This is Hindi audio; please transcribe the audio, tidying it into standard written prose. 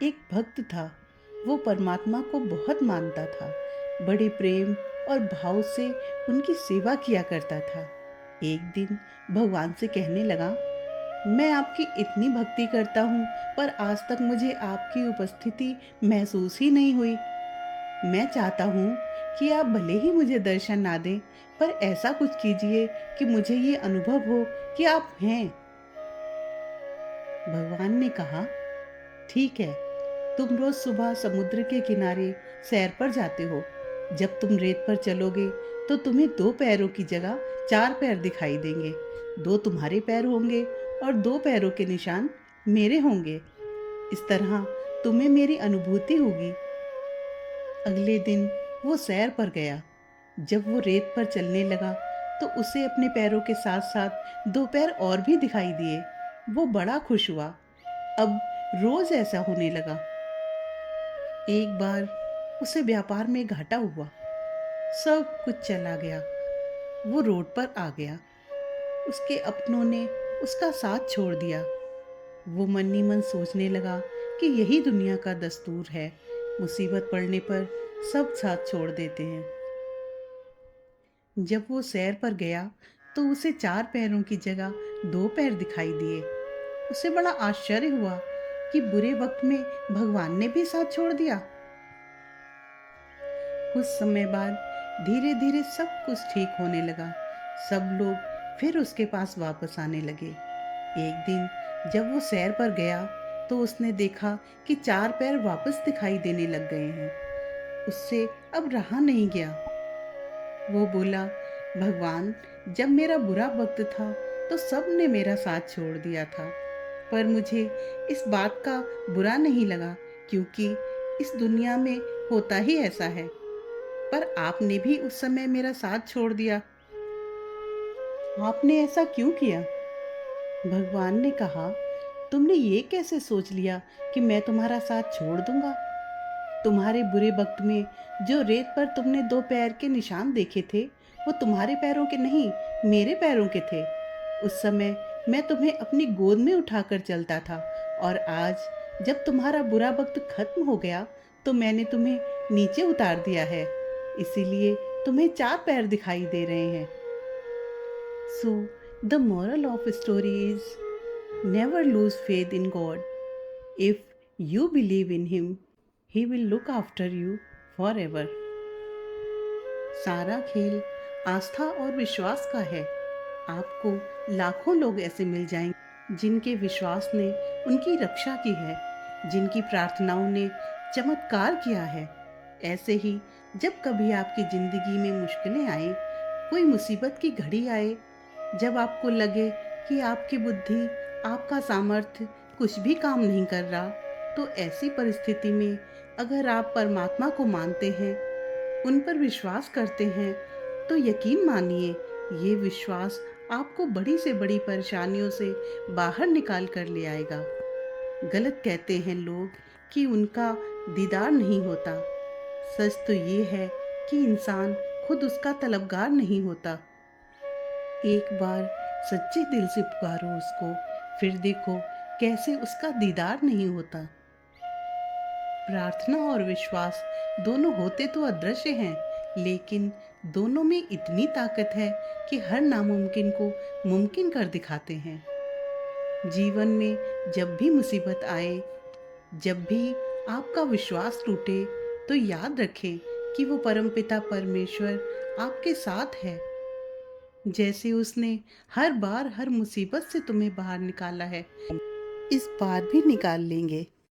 एक भक्त था। वो परमात्मा को बहुत मानता था। बड़े प्रेम और भाव से उनकी सेवा किया करता था। एक दिन भगवान से कहने लगा, मैं आपकी इतनी भक्ति करता हूँ, पर आज तक मुझे आपकी उपस्थिति महसूस ही नहीं हुई। मैं चाहता हूँ कि आप भले ही मुझे दर्शन ना दें, पर ऐसा कुछ कीजिए कि मुझे ये अनुभव हो कि आप हैं। भगवान ने कहा, ठीक है, तुम रोज सुबह समुद्र के किनारे सैर पर जाते हो। जब तुम रेत पर चलोगे तो तुम्हें दो पैरों की जगह चार पैर दिखाई देंगे। दो तुम्हारे पैर होंगे और दो पैरों के निशान मेरे होंगे। इस तरह तुम्हें मेरी अनुभूति होगी। अगले दिन वो सैर पर गया। जब वो रेत पर चलने लगा तो उसे अपने पैरों के साथ साथ दो पैर और भी दिखाई दिए। वो बड़ा खुश हुआ। अब रोज ऐसा होने लगा। एक बार उसे व्यापार में घाटा हुआ। सब कुछ चला गया। वो रोड पर आ गया। उसके अपनों ने उसका साथ छोड़ दिया। वो मन ही मन सोचने लगा कि यही दुनिया का दस्तूर है। मुसीबत पड़ने पर सब साथ छोड़ देते हैं। जब वो सैर पर गया तो उसे चार पैरों की जगह दो पैर दिखाई दिए। उसे बड़ा आश्चर्य हुआ कि बुरे वक्त में भगवान ने भी साथ छोड़ दिया। कुछ समय बाद धीरे धीरे सब कुछ ठीक होने लगा। सब लोग फिर उसके पास वापस आने लगे। एक दिन जब वो सैर पर गया तो उसने देखा कि चार पैर वापस दिखाई देने लग गए हैं। उससे अब रहा नहीं गया। वो बोला, भगवान, जब मेरा बुरा वक्त था तो सब ने मेरा साथ छोड़ दिया था, पर मुझे इस बात का बुरा नहीं लगा, क्योंकि इस दुनिया में होता ही ऐसा है। पर आपने भी उस समय मेरा साथ छोड़ दिया। आपने ऐसा क्यों किया? भगवान ने कहा, तुमने ये कैसे सोच लिया कि मैं तुम्हारा साथ छोड़ दूंगा? तुम्हारे बुरे वक्त में जो रेत पर तुमने दो पैर के निशान देखे थे, वो तुम्हारे पैरों के नहीं, मेरे पैरों के थे। उस समय मैं तुम्हें अपनी गोद में उठाकर चलता था, और आज जब तुम्हारा बुरा वक्त खत्म हो गया तो मैंने तुम्हें नीचे उतार दिया है। इसीलिए तुम्हें चार पैर दिखाई दे रहे हैं। So, the moral of story is never lose faith in God. If you believe in Him, He will look after you forever. सारा खेल आस्था और विश्वास का है। आपको लाखों लोग ऐसे मिल जाएंगे जिनके विश्वास ने उनकी रक्षा की है, जिनकी प्रार्थनाओं ने चमत्कार किया है। ऐसे ही जब कभी आपकी जिंदगी में मुश्किलें आए, कोई मुसीबत की घड़ी आए, जब आपको लगे कि आपकी बुद्धि, आपका सामर्थ्य कुछ भी काम नहीं कर रहा, तो ऐसी परिस्थिति में अगर आप परमात्मा को मानते हैं, उन पर विश्वास करते हैं, तो यकीन मानिए, ये विश्वास आपको बड़ी से बड़ी परेशानियों से बाहर निकाल कर ले आएगा। गलत कहते हैं लोग कि उनका दीदार नहीं होता। सच तो ये है कि इंसान खुद उसका तलबगार नहीं होता। एक बार सच्चे दिल से पुकारो उसको, फिर देखो कैसे उसका दीदार नहीं होता। प्रार्थना और विश्वास दोनों होते तो अदृश्य हैं, लेकिन दोनों में इतनी ताकत है कि हर नामुमकिन को मुमकिन कर दिखाते हैं। जीवन में जब भी मुसीबत आए, जब भी आपका विश्वास टूटे, तो याद रखें कि वो परमपिता परमेश्वर आपके साथ है। जैसे उसने हर बार हर मुसीबत से तुम्हें बाहर निकाला है, इस बार भी निकाल लेंगे।